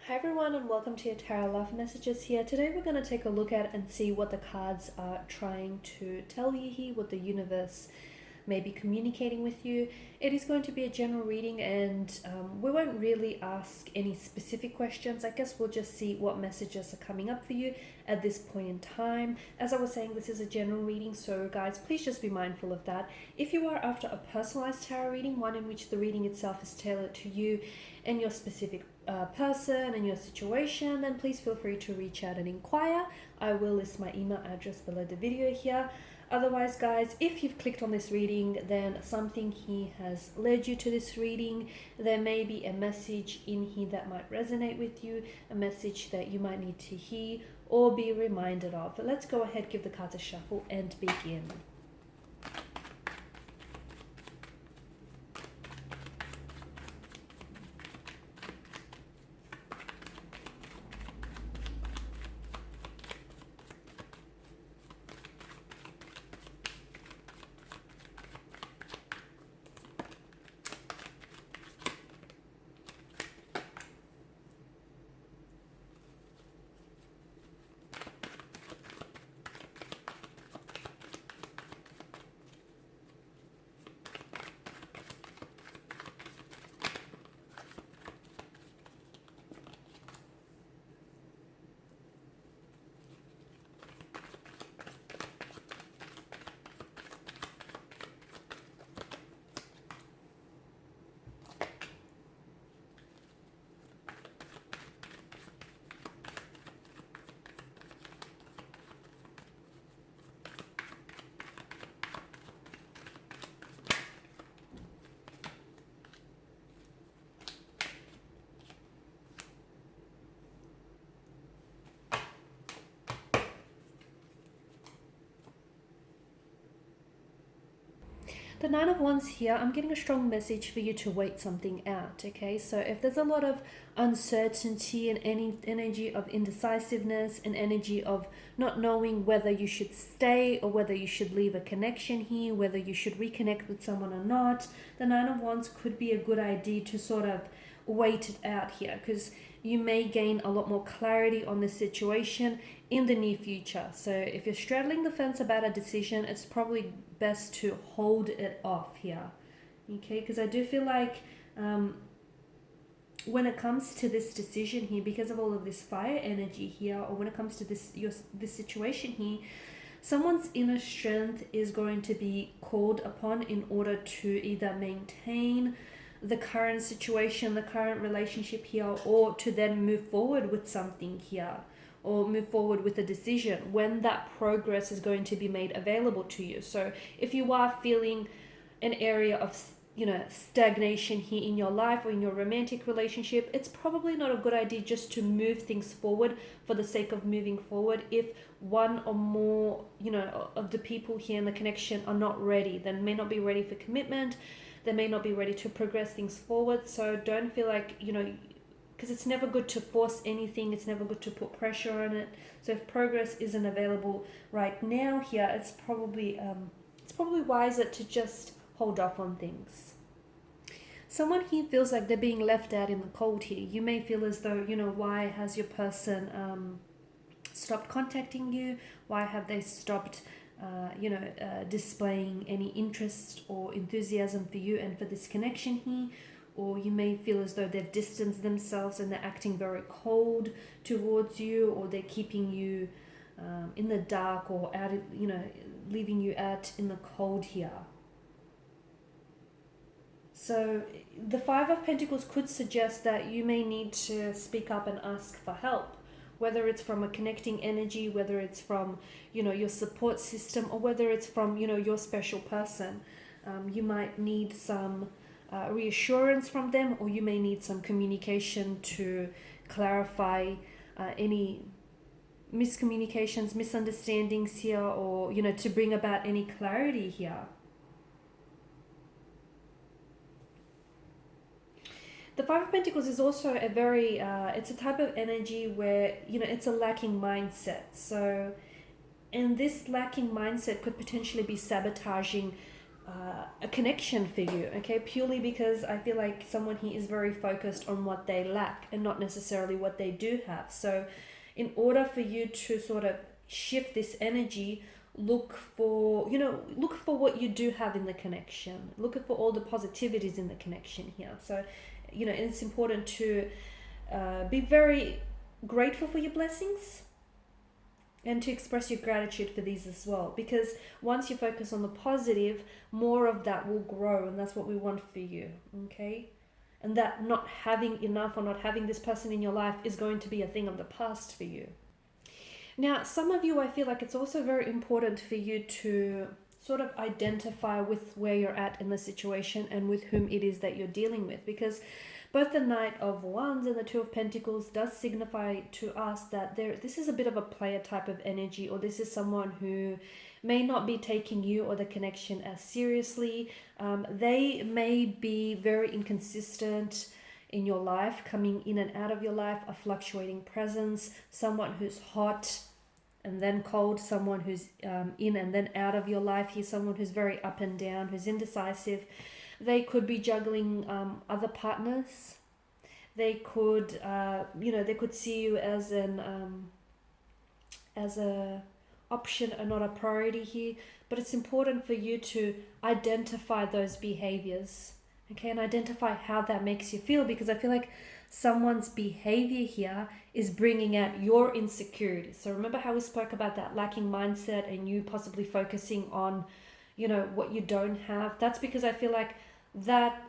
Hi everyone and welcome to your Tarot Love Messages here. Today we're going to take a look at and see what the cards are trying to tell you here, what the universe may be communicating with you. It is going to be a general reading and we won't really ask any specific questions. I guess we'll just see what messages are coming up for you at this point in time. As I was saying, this is a general reading, so guys, please just be mindful of that. If you are after a personalized tarot reading, one in which the reading itself is tailored to you and your specific person and your situation, then please feel free to reach out and inquire. I will list my email address below the video here. Otherwise, guys, if you've clicked on this reading, then something here has led you to this reading. There may be a message in here that might resonate with you, a message that you might need to hear or be reminded of. But let's go ahead, give the cards a shuffle and begin. The Nine of Wands here, I'm getting a strong message for you to wait something out, okay? So if there's a lot of uncertainty and any energy of indecisiveness and energy of not knowing whether you should stay or whether you should leave a connection here, whether you should reconnect with someone or not, the Nine of Wands could be a good idea to sort of wait it out here, because you may gain a lot more clarity on the situation in the near future. So if you're straddling the fence about a decision, it's probably best to hold it off here, okay? Because I do feel like when it comes to this decision here, because of all of this fire energy here, or when it comes to this situation here, someone's inner strength is going to be called upon in order to either maintain the current situation, the current relationship here, or to then move forward with something here, or move forward with a decision when that progress is going to be made available to you. So if you are feeling an area of stagnation here in your life or in your romantic relationship, it's probably not a good idea just to move things forward for the sake of moving forward. If one or more of the people here in the connection are not ready, then may not be ready for commitment, they may not be ready to progress things forward. So don't feel like because it's never good to force anything, it's never good to put pressure on it. So if progress isn't available right now here, it's probably wiser to just hold off on things. Someone here feels like they're being left out in the cold here. You may feel as though, why has your person stopped contacting you? Why have they stopped displaying any interest or enthusiasm for you and for this connection here? Or you may feel as though they've distanced themselves and they're acting very cold towards you, or they're keeping you in the dark, or out, leaving you out in the cold here. So the Five of Pentacles could suggest that you may need to speak up and ask for help, whether it's from a connecting energy, whether it's from your support system, or whether it's from your special person. You might need some reassurance from them, or you may need some communication to clarify any miscommunications, misunderstandings here, or to bring about any clarity here. The Five of Pentacles is also a very, it's a type of energy where, it's a lacking mindset. So, and this lacking mindset could potentially be sabotaging a connection for you, okay? Purely because I feel like someone here is very focused on what they lack and not necessarily what they do have. So in order for you to sort of shift this energy, look for, look for what you do have in the connection. Look for all the positivities in the connection here. So, it's important to be very grateful for your blessings and to express your gratitude for these as well, because once you focus on the positive, more of that will grow, and that's what we want for you, okay? And that not having enough or not having this person in your life is going to be a thing of the past for you. Now, some of you, I feel like it's also very important for you to sort of identify with where you're at in the situation and with whom it is that you're dealing with, because both the Knight of Wands and the Two of Pentacles does signify to us that this is a bit of a player type of energy, or this is someone who may not be taking you or the connection as seriously. They may be very inconsistent in your life, coming in and out of your life, a fluctuating presence, someone who's hot and then cold, someone who's in and then out of your life. He's someone who's very up and down, who's indecisive. They could be juggling other partners. They could, they could see you as a option and not a priority here. But it's important for you to identify those behaviors, okay, and identify how that makes you feel, because I feel like someone's behavior here is bringing out your insecurities. So remember how we spoke about that lacking mindset and you possibly focusing on what you don't have? That's because I feel like that,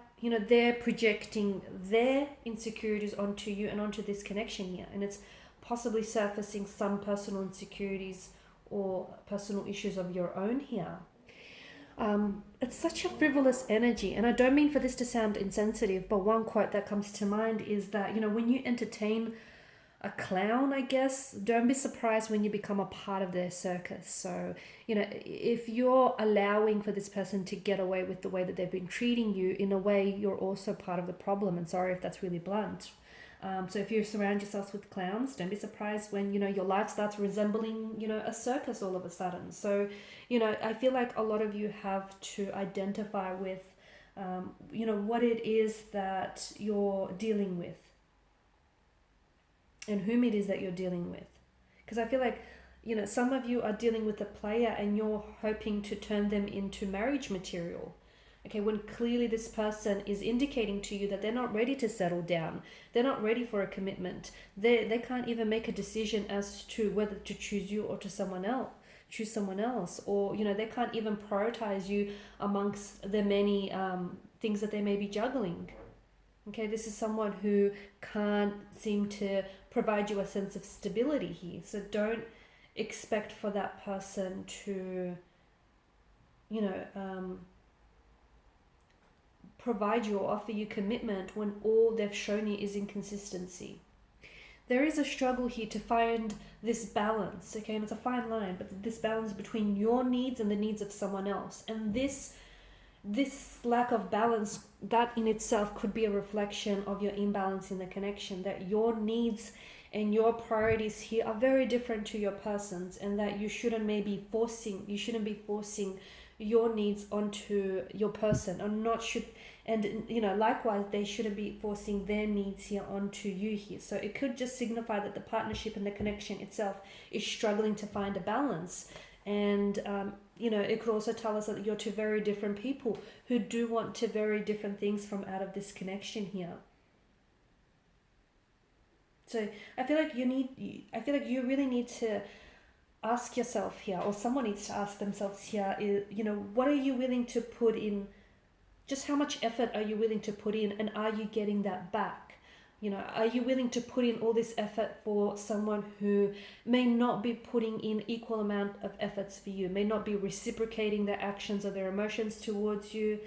they're projecting their insecurities onto you and onto this connection here, and it's possibly surfacing some personal insecurities or personal issues of your own here. It's such a frivolous energy, and I don't mean for this to sound insensitive, but one quote that comes to mind is that, when you entertain a clown, I guess, don't be surprised when you become a part of their circus. So, if you're allowing for this person to get away with the way that they've been treating you, in a way, you're also part of the problem. And sorry if that's really blunt. So if you surround yourselves with clowns, don't be surprised when, your life starts resembling, a circus all of a sudden. So, I feel like a lot of you have to identify with, what it is that you're dealing with and whom it is that you're dealing with. Because I feel like, some of you are dealing with a player and you're hoping to turn them into marriage material. Okay, when clearly this person is indicating to you that they're not ready to settle down. They're not ready for a commitment. They can't even make a decision as to whether to choose you or to choose someone else. Or, they can't even prioritize you amongst the many things that they may be juggling. Okay, this is someone who can't seem to provide you a sense of stability here. So don't expect for that person to, provide you or offer you commitment when all they've shown you is inconsistency. There is a struggle here to find this balance, okay, and it's a fine line, but this balance between your needs and the needs of someone else. And this lack of balance, that in itself could be a reflection of your imbalance in the connection, that your needs and your priorities here are very different to your person's, and that you shouldn't be forcing your needs onto your person, likewise they shouldn't be forcing their needs here onto you here. So it could just signify that the partnership and the connection itself is struggling to find a balance. And it could also tell us that you're two very different people who do want two very different things from out of this connection here. So I feel like you really need to ask yourself here, or someone needs to ask themselves here, what are you willing to put in? Just how much effort are you willing to put in, and are you getting that back? Are you willing to put in all this effort for someone who may not be putting in equal amount of efforts for you, may not be reciprocating their actions or their emotions towards you?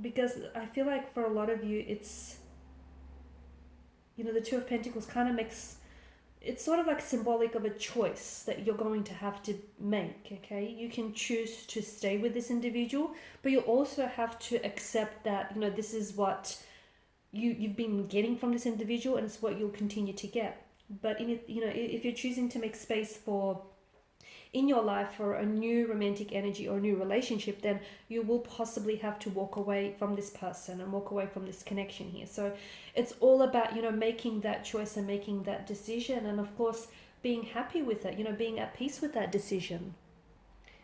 Because I feel like for a lot of you, it's, the Two of Pentacles kind of makes, it's sort of like symbolic of a choice that you're going to have to make, okay? You can choose to stay with this individual, but you also have to accept that, this is what you've been getting from this individual, and it's what you'll continue to get. But if you're choosing to make space for in your life for a new romantic energy or a new relationship, then you will possibly have to walk away from this person and walk away from this connection here. So it's all about, making that choice and making that decision, and of course being happy with it, being at peace with that decision.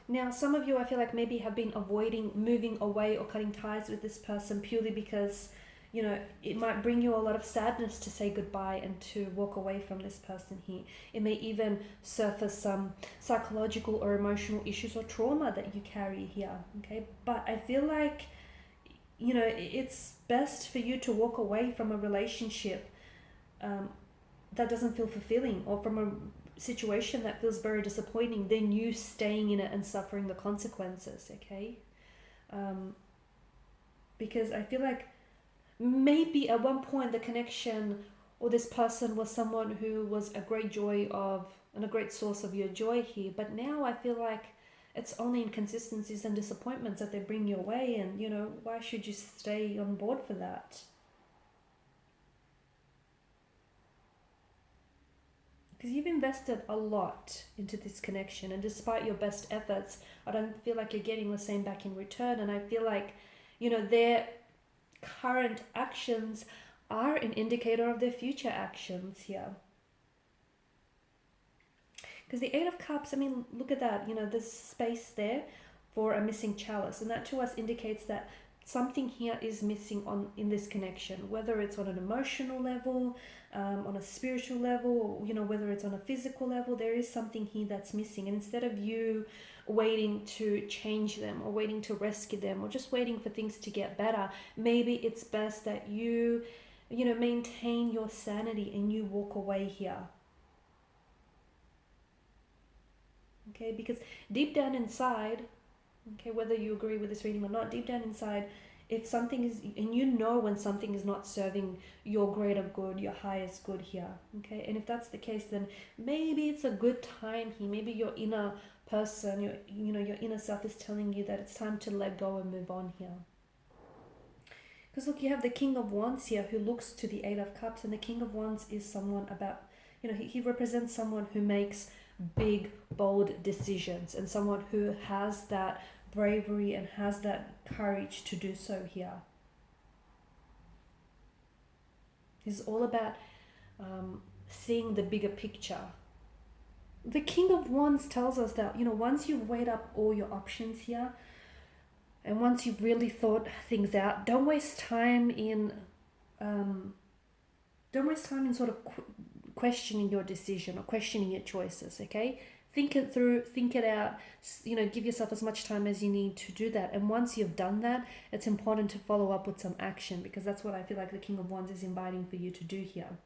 Now, some of you, I feel like, maybe have been avoiding moving away or cutting ties with this person purely because, it might bring you a lot of sadness to say goodbye and to walk away from this person here. It may even surface some psychological or emotional issues or trauma that you carry here, okay? But I feel like, it's best for you to walk away from a relationship that doesn't feel fulfilling, or from a situation that feels very disappointing, than you staying in it and suffering the consequences, okay? Because I feel like maybe at one point the connection or this person was someone who was a great joy of and a great source of your joy here, but now I feel like it's only inconsistencies and disappointments that they bring your way, and why should you stay on board for that? Because you've invested a lot into this connection, and despite your best efforts, I don't feel like you're getting the same back in return. And I feel like, their current actions are an indicator of their future actions here. Because the Eight of Cups, I mean, look at that, there's space there for a missing chalice, and that to us indicates that something here is missing in this connection, whether it's on an emotional level, on a spiritual level, whether it's on a physical level. There is something here that's missing, and instead of you waiting to change them or waiting to rescue them or just waiting for things to get better, maybe it's best that you maintain your sanity and you walk away here. Okay, because deep down inside, okay, whether you agree with this reading or not, deep down inside, if something is, and when something is not serving your greater good, your highest good here, okay, and if that's the case, then maybe it's a good time here. Maybe your inner person, your inner self is telling you that it's time to let go and move on here. Because look, you have the King of Wands here who looks to the Eight of Cups, and the King of Wands is someone about, he represents someone who makes big, bold decisions, and someone who has that bravery and has that courage to do so here. It's all about seeing the bigger picture. The King of Wands tells us that, once you've weighed up all your options here, and once you've really thought things out, don't waste time in sort of questioning your decision or questioning your choices, okay? Think it through, think it out, give yourself as much time as you need to do that. And once you've done that, it's important to follow up with some action, because that's what I feel like the King of Wands is inviting for you to do here.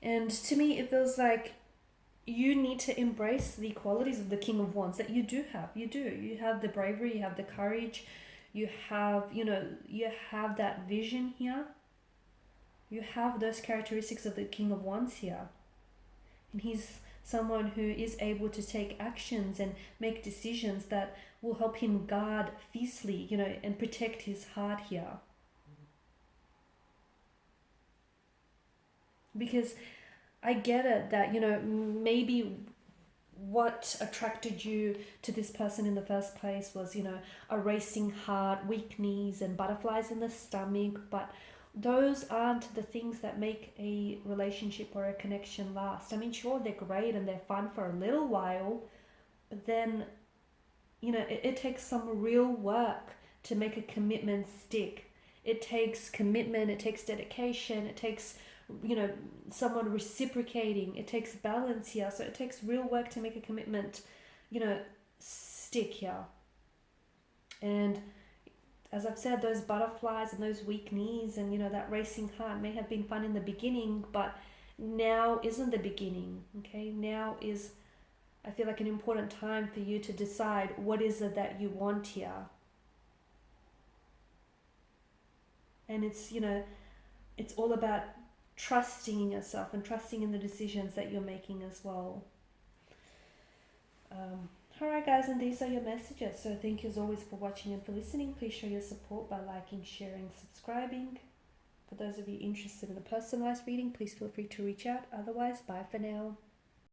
And to me, it feels like you need to embrace the qualities of the King of Wands that you do have. You do. You have the bravery, you have the courage, you have, you have that vision here. You have those characteristics of the King of Wands here. And he's someone who is able to take actions and make decisions that will help him guard fiercely, and protect his heart here. Because I get it that, maybe what attracted you to this person in the first place was, a racing heart, weak knees, and butterflies in the stomach. But those aren't the things that make a relationship or a connection last. I mean, sure, they're great and they're fun for a little while, but then, it takes some real work to make a commitment stick. It takes commitment, it takes dedication, it takes someone reciprocating, it takes balance here. So it takes real work to make a commitment stick here. And as I've said, those butterflies and those weak knees and that racing heart may have been fun in the beginning, but now isn't the beginning. Okay, now is, I feel like, an important time for you to decide what is it that you want here. And it's it's all about trusting in yourself and trusting in the decisions that you're making as well. Alright guys, and these are your messages. So thank you as always for watching and for listening. Please show your support by liking, sharing, subscribing. For those of you interested in a personalized reading, please feel free to reach out. Otherwise, bye for now.